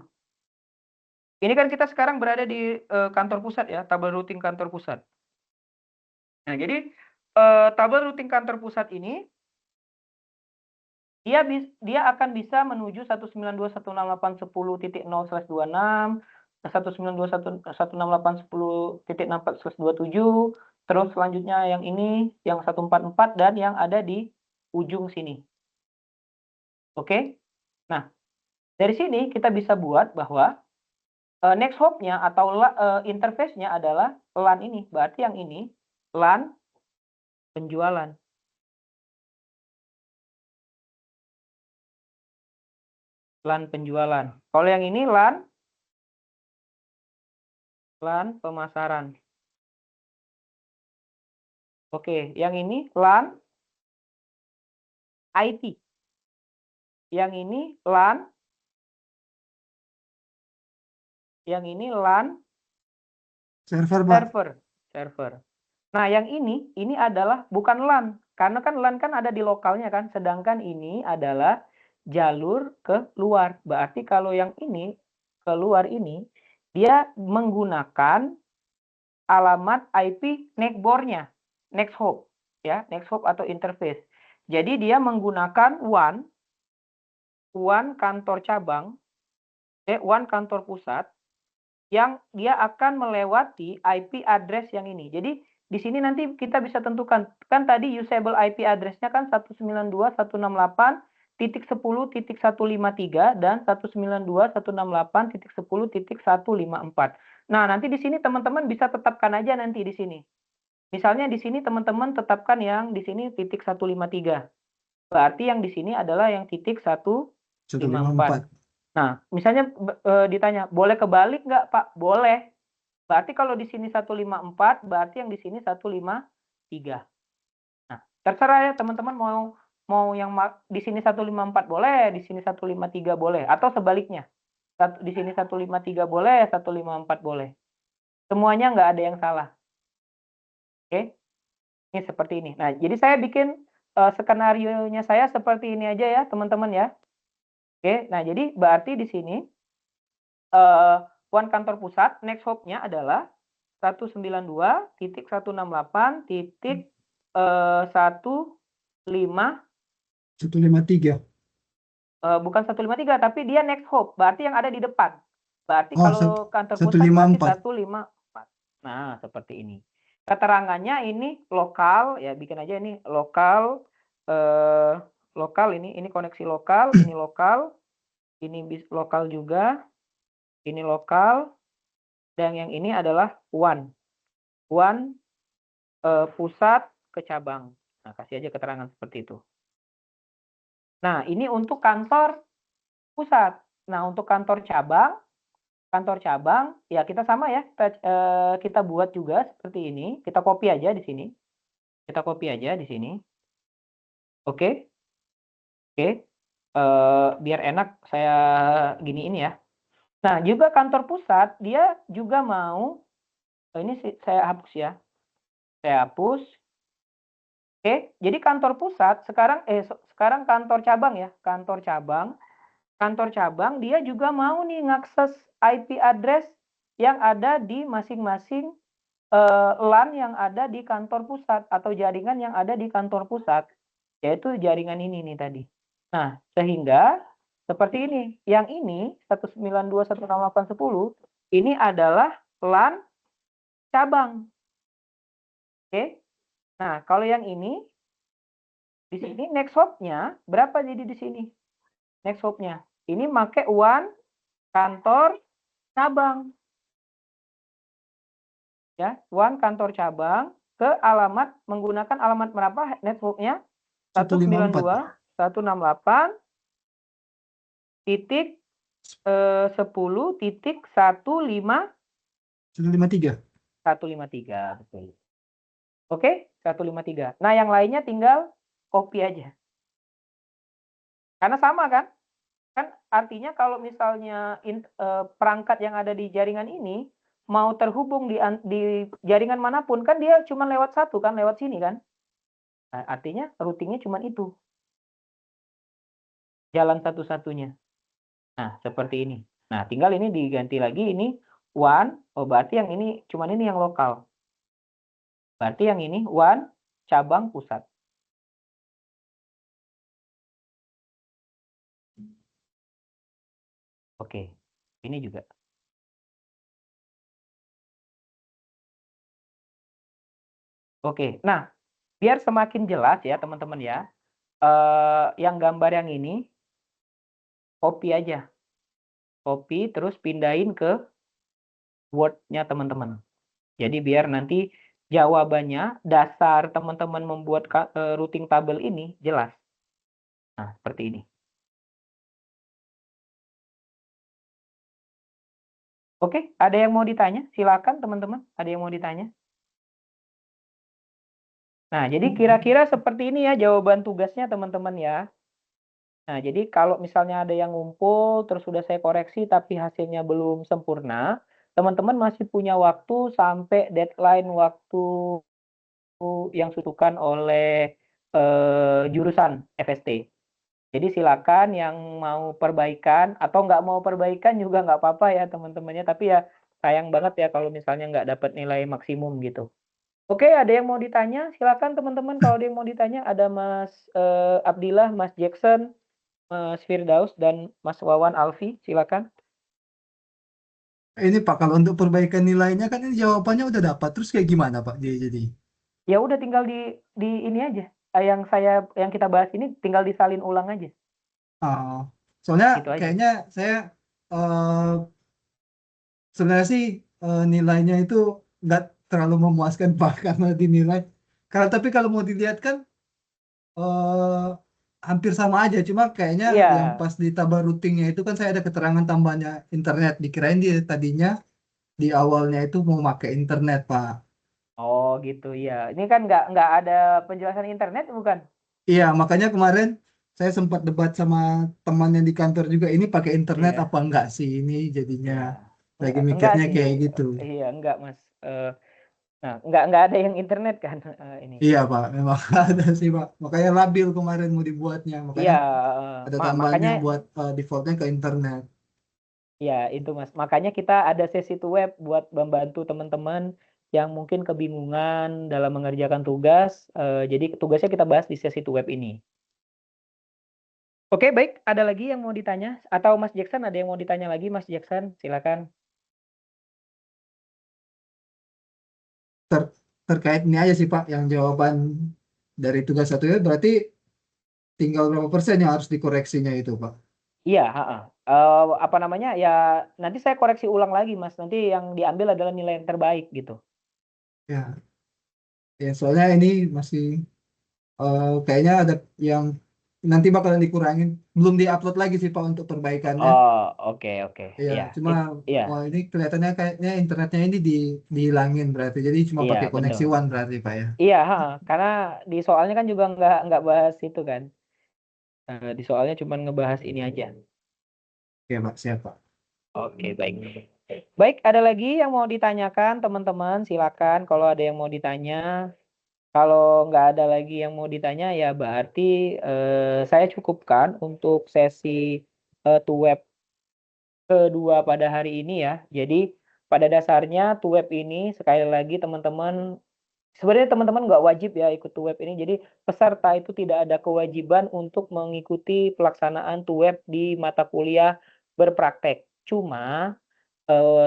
Speaker 1: Ini kan kita sekarang berada di kantor pusat ya, tabel routing kantor pusat. Nah, jadi tabel routing kantor pusat ini dia akan bisa menuju 192.168.10.0/26, 192.168.10.64/27, terus selanjutnya yang ini, yang 144 dan yang ada di ujung sini. Oke? Nah, dari sini kita bisa buat bahwa Nexthop-nya atau interface-nya adalah LAN ini. Berarti yang ini LAN penjualan. LAN penjualan. Kalau yang ini LAN pemasaran. Oke, yang ini LAN IT. Yang ini LAN server. Nah, yang ini adalah bukan LAN, karena kan LAN kan ada di lokalnya kan, sedangkan ini adalah jalur ke luar. Berarti kalau yang ini keluar ini, dia menggunakan alamat IP neckboard-nya, next hop, ya, next hop atau interface. Jadi dia menggunakan WAN kantor cabang, WAN kantor pusat, yang dia akan melewati IP address yang ini. Jadi di sini nanti kita bisa tentukan, kan tadi usable IP address-nya kan 192.168.10.153 dan 192.168.10.154. Nah, nanti di sini teman-teman bisa tetapkan aja nanti di sini. Misalnya di sini teman-teman tetapkan yang di sini titik 153. Berarti yang di sini adalah yang titik 154.
Speaker 3: 154.
Speaker 1: Nah, misalnya ditanya, boleh kebalik nggak, Pak? Boleh. Berarti kalau di sini 154, berarti yang di sini 153. Nah, terserah ya teman-teman mau yang di sini 154 boleh, di sini 153 boleh, atau sebaliknya. Di sini 153 boleh, 154 boleh. Semuanya nggak ada yang salah. Oke? Ini seperti ini. Nah, jadi saya bikin skenario-nya saya seperti ini aja ya, teman-teman ya. Oke, nah jadi berarti di sini WAN kantor pusat next hop-nya adalah 192.168.15
Speaker 3: 153.
Speaker 1: bukan 153 tapi dia next hop, berarti yang ada di depan. Berarti
Speaker 3: Oh,
Speaker 1: kalau kantor pusat berarti
Speaker 3: 154.
Speaker 1: 154. Nah, seperti ini. Keterangannya ini lokal ya, bikin aja ini lokal lokal ini koneksi lokal, ini lokal, ini lokal juga, ini lokal, dan yang ini adalah WAN pusat ke cabang. Nah, kasih aja keterangan seperti itu. Nah, ini untuk kantor pusat. Nah, untuk kantor cabang ya kita sama ya, kita buat juga seperti ini. Kita copy aja di sini. Kita copy aja di sini. Oke. Oke. Biar enak saya giniin ya. Nah, juga kantor pusat dia juga mau ini saya hapus ya. Saya hapus. Oke, jadi kantor pusat sekarang kantor cabang ya, kantor cabang dia juga mau nih ngakses IP address yang ada di masing-masing LAN yang ada di kantor pusat atau jaringan yang ada di kantor pusat, yaitu jaringan ini nih tadi. Nah, sehingga seperti ini, yang ini 192.168.10 ini adalah LAN cabang. Oke. Nah, kalau yang ini di sini next hop-nya berapa jadi di sini? Next hop-nya. Ini pakai WAN kantor cabang. Ya, WAN kantor cabang ke alamat menggunakan alamat berapa network-nya? 192.168 titik 10 titik
Speaker 3: 153.
Speaker 1: 153, betul. Oke, 153. Nah, yang lainnya tinggal copy aja. Karena sama kan? Kan artinya kalau misalnya perangkat yang ada di jaringan ini mau terhubung di jaringan manapun kan dia cuma lewat satu kan, lewat sini kan. Nah, artinya routingnya cuma itu. Jalan satu-satunya. Nah, seperti ini. Nah, tinggal ini diganti lagi ini WAN, berarti yang ini cuma ini yang lokal. Berarti yang ini WAN cabang pusat. Oke, ini juga. Oke, nah biar semakin jelas ya teman-teman ya, yang gambar yang ini copy aja, copy terus pindahin ke Word-nya teman-teman. Jadi biar nanti jawabannya dasar teman-teman membuat routing tabel ini jelas. Nah, seperti ini. Oke, ada yang mau ditanya? Silakan teman-teman, ada yang mau ditanya? Nah, jadi kira-kira seperti ini ya jawaban tugasnya teman-teman ya. Nah, jadi kalau misalnya ada yang ngumpul, terus sudah saya koreksi tapi hasilnya belum sempurna, teman-teman masih punya waktu sampai deadline waktu yang ditentukan oleh jurusan FST. Jadi silakan yang mau perbaikan atau nggak mau perbaikan juga nggak apa-apa ya teman-temannya, tapi ya sayang banget ya kalau misalnya nggak dapat nilai maksimum gitu. Oke, ada yang mau ditanya? Silakan teman-teman kalau ada yang mau ditanya. Ada Mas Abdillah, Mas Jackson, Mas Firdaus, dan Mas Wawan Alfi. Silakan.
Speaker 3: Ini Pak, kalau untuk perbaikan nilainya kan ini jawabannya udah dapat. Terus kayak gimana Pak? Jadi.
Speaker 1: Ya udah tinggal di ini aja. Yang kita bahas ini tinggal disalin ulang aja.
Speaker 3: Ah, soalnya
Speaker 1: Gitu aja.
Speaker 3: kayaknya saya eh, sebenarnya sih nilainya itu nggak terlalu memuaskan Pak karena dinilai. Tapi kalau mau dilihat kan eh, hampir sama aja. Cuma kayaknya
Speaker 1: Iya.
Speaker 3: yang pas di tabarutingnya itu kan saya ada keterangan tambahnya internet. Dikirain dia tadinya di awalnya itu mau pakai internet Pak.
Speaker 1: Oh gitu ya. Ini kan nggak ada penjelasan internet bukan?
Speaker 3: Iya, makanya kemarin saya sempat debat sama teman yang di kantor juga. Ini pakai internet
Speaker 1: Iya.
Speaker 3: apa enggak sih? Ini jadinya
Speaker 1: Iya.
Speaker 3: lagi
Speaker 1: Enggak
Speaker 3: mikirnya
Speaker 1: sih.
Speaker 3: kayak gitu.
Speaker 1: Iya enggak Mas. Nah nggak ada yang internet kan ini.
Speaker 3: Iya Pak, memang ada sih Pak. Makanya labil kemarin mau dibuatnya.
Speaker 1: Iya.
Speaker 3: Makanya ada tambahannya
Speaker 1: Makanya
Speaker 3: buat defaultnya ke internet.
Speaker 1: ya itu Mas. Makanya kita ada sesi to web buat membantu teman-teman yang mungkin kebingungan dalam mengerjakan tugas. Jadi tugasnya kita bahas di sesi to web ini. Oke, baik. Ada lagi yang mau ditanya? Atau Mas Jackson ada yang mau ditanya lagi, Mas Jackson? Silakan.
Speaker 3: Ter- Terkait ini aja sih Pak, yang jawaban dari tugas satu itu berarti tinggal berapa persen yang harus dikoreksinya itu Pak?
Speaker 1: Iya, heeh. Apa namanya? Ya nanti saya koreksi ulang lagi, Mas. Nanti yang diambil adalah nilai yang terbaik gitu.
Speaker 3: Ya, ya soalnya ini masih kayaknya ada yang nanti bakalan dikurangin. Belum diupload lagi sih Pak untuk perbaikannya.
Speaker 1: Oh, oke oke.
Speaker 3: Iya,
Speaker 1: Iya,
Speaker 3: cuma
Speaker 1: iya.
Speaker 3: wah ini kelihatannya kayaknya internetnya ini dihilangin berarti. Jadi cuma
Speaker 1: Iya,
Speaker 3: pakai koneksi
Speaker 1: betul.
Speaker 3: WAN berarti Pak ya.
Speaker 1: Iya, heeh. Karena di soalnya kan juga nggak bahas itu kan. Di soalnya cuma ngebahas ini aja.
Speaker 3: Oke Pak, siap Pak.
Speaker 1: Oke, baik. Baik, ada lagi yang mau ditanyakan, teman-teman? Silakan kalau ada yang mau ditanya. Kalau nggak ada lagi yang mau ditanya, ya berarti saya cukupkan untuk sesi to web kedua pada hari ini ya. Jadi pada dasarnya to web ini sekali lagi teman-teman, sebenarnya teman-teman nggak wajib ya ikut to web ini. Jadi peserta itu tidak ada kewajiban untuk mengikuti pelaksanaan to web di mata kuliah berpraktek. Cuma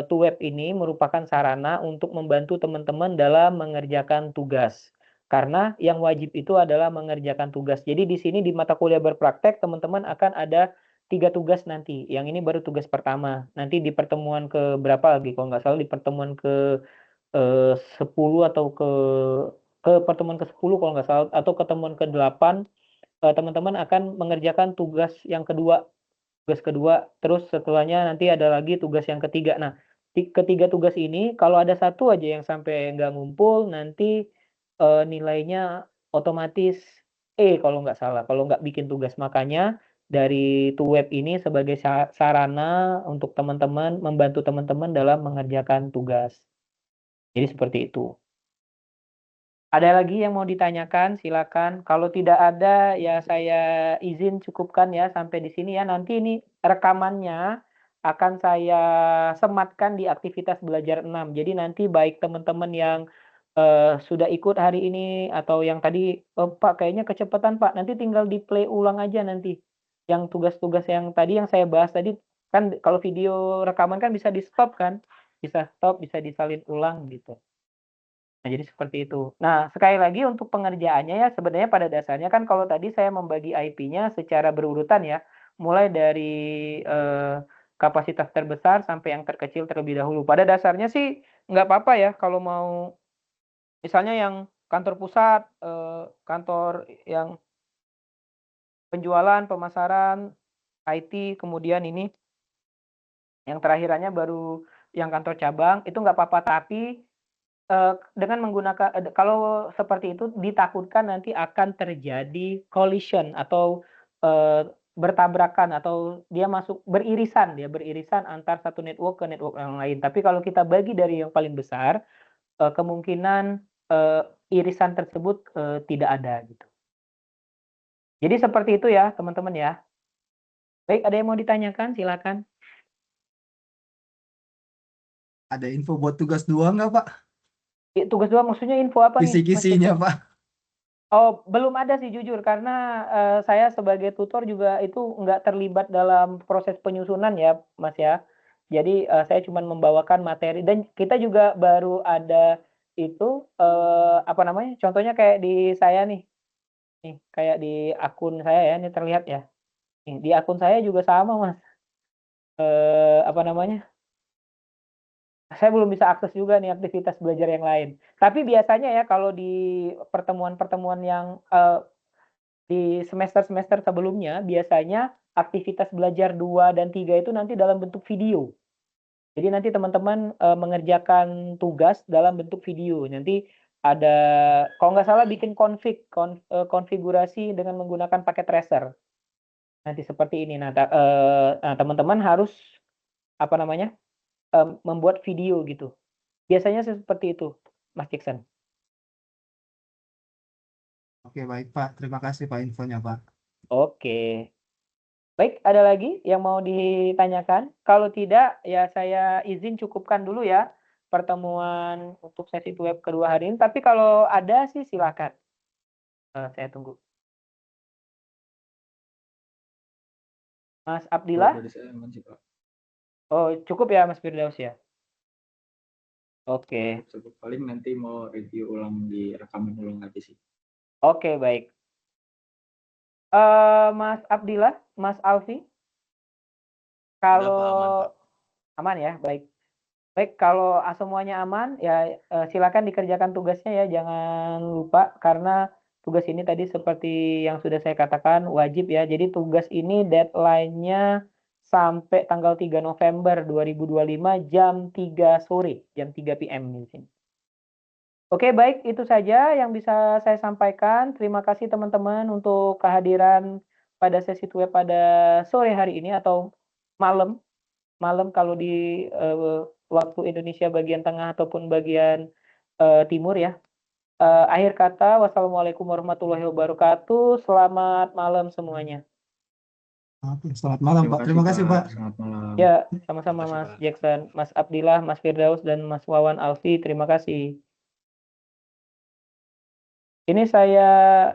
Speaker 1: Tuweb ini merupakan sarana untuk membantu teman-teman dalam mengerjakan tugas. Karena yang wajib itu adalah mengerjakan tugas. Jadi di sini di mata kuliah berpraktek teman-teman akan ada 3 tugas nanti. Yang ini baru tugas pertama. Nanti di pertemuan ke berapa lagi kalau nggak salah di pertemuan ke 10 atau ke pertemuan ke-10 kalau nggak salah atau pertemuan ke-8 teman-teman akan mengerjakan tugas yang kedua. Tugas kedua, terus setelahnya nanti ada lagi tugas yang ketiga. Nah, ketiga tugas ini kalau ada satu aja yang sampai nggak ngumpul, nanti nilainya otomatis E kalau nggak salah, kalau nggak bikin tugas. Makanya dari Tuweb ini sebagai sarana untuk teman-teman, membantu teman-teman dalam mengerjakan tugas. Jadi seperti itu. Ada lagi yang mau ditanyakan? Silakan. Kalau tidak ada, ya saya izin cukupkan ya sampai di sini ya. Nanti ini rekamannya akan saya sematkan di aktivitas belajar 6. Jadi nanti baik teman-teman yang sudah ikut hari ini atau yang tadi, Pak kayaknya kecepatan Pak, nanti tinggal di-play ulang aja nanti. Yang tugas-tugas yang tadi yang saya bahas tadi, kan kalau video rekaman kan bisa di-stop kan? Bisa stop, bisa disalin ulang gitu. Nah, jadi seperti itu. Nah, sekali lagi untuk pengerjaannya ya sebenarnya pada dasarnya kan kalau tadi saya membagi IP-nya secara berurutan ya, mulai dari kapasitas terbesar sampai yang terkecil terlebih dahulu. Pada dasarnya sih nggak apa-apa ya kalau mau misalnya yang kantor pusat, kantor yang penjualan, pemasaran, IT, kemudian ini yang terakhirannya baru yang kantor cabang, itu nggak apa-apa. Tapi dengan menggunakan kalau seperti itu ditakutkan nanti akan terjadi collision atau, bertabrakan atau dia beririsan antar satu network ke network yang lain. Tapi kalau kita bagi dari yang paling besar, kemungkinan, irisan tersebut, tidak ada gitu. Jadi seperti itu ya teman-teman ya. Baik, ada yang mau ditanyakan? Silakan.
Speaker 3: Ada info buat tugas 2 nggak Pak?
Speaker 1: Tugas 2 maksudnya info apa nih, Mas
Speaker 3: Kisi-kisinya
Speaker 1: Jackson?
Speaker 3: Pak.
Speaker 1: Oh, belum ada sih jujur karena saya sebagai tutor juga itu nggak terlibat dalam proses penyusunan ya, Mas ya. Jadi saya cuma membawakan materi dan kita juga baru ada itu apa namanya? Contohnya kayak di saya nih, kayak di akun saya ya, ini terlihat ya. Nih, di akun saya juga sama, Mas. Apa namanya? Saya belum bisa akses juga nih aktivitas belajar yang lain. Tapi biasanya ya kalau di pertemuan-pertemuan yang di semester-semester sebelumnya biasanya aktivitas belajar 2 dan 3 itu nanti dalam bentuk video. Jadi nanti teman-teman, mengerjakan tugas dalam bentuk video. Nanti ada kalau nggak salah bikin konfigurasi dengan menggunakan paket tracer. Nanti seperti ini. Nah teman-teman harus apa namanya, membuat video gitu. Biasanya sih seperti itu, Mas Jackson.
Speaker 3: Oke baik Pak, terima kasih Pak infonya Pak.
Speaker 1: Oke. Baik, ada lagi yang mau ditanyakan? Kalau tidak, ya saya izin cukupkan dulu ya pertemuan untuk sesi web kedua hari ini. Tapi kalau ada sih silakan. Saya tunggu. Mas
Speaker 2: Kalau
Speaker 1: Abdillah?
Speaker 2: dari saya aman sih Pak.
Speaker 1: Oh, cukup ya Mas Firdaus ya? Oke.
Speaker 2: Cukup paling nanti mau review ulang di rekaman ulang aja sih.
Speaker 1: Oke, baik. Mas Abdillah, Mas Alfi?
Speaker 4: Udah Pak, aman Pak.
Speaker 1: Aman ya, baik. Baik, kalau semuanya aman, ya silakan dikerjakan tugasnya ya, jangan lupa karena tugas ini tadi seperti yang sudah saya katakan wajib ya. Jadi tugas ini deadline-nya sampai tanggal 3 November 2025 jam 3 sore, jam 3 PM di sini. Oke, baik, itu saja yang bisa saya sampaikan. Terima kasih teman-teman untuk kehadiran pada sesi web pada sore hari ini atau malam. Malam kalau di waktu Indonesia bagian tengah ataupun bagian timur ya. Akhir kata, wassalamualaikum warahmatullahi wabarakatuh. Selamat malam semuanya.
Speaker 3: Oke, selamat malam Pak. Terima kasih Pak.
Speaker 2: Selamat malam.
Speaker 1: Ya, sama-sama
Speaker 4: Terima kasih,
Speaker 1: Mas
Speaker 4: Pak.
Speaker 1: Jackson, Mas Abdillah, Mas Firdaus, dan Mas Wawan Alfi. Terima kasih. Ini saya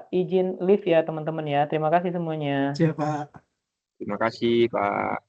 Speaker 1: izin live ya teman-teman ya. Terima kasih semuanya.
Speaker 3: Siap Pak.
Speaker 5: Terima kasih Pak.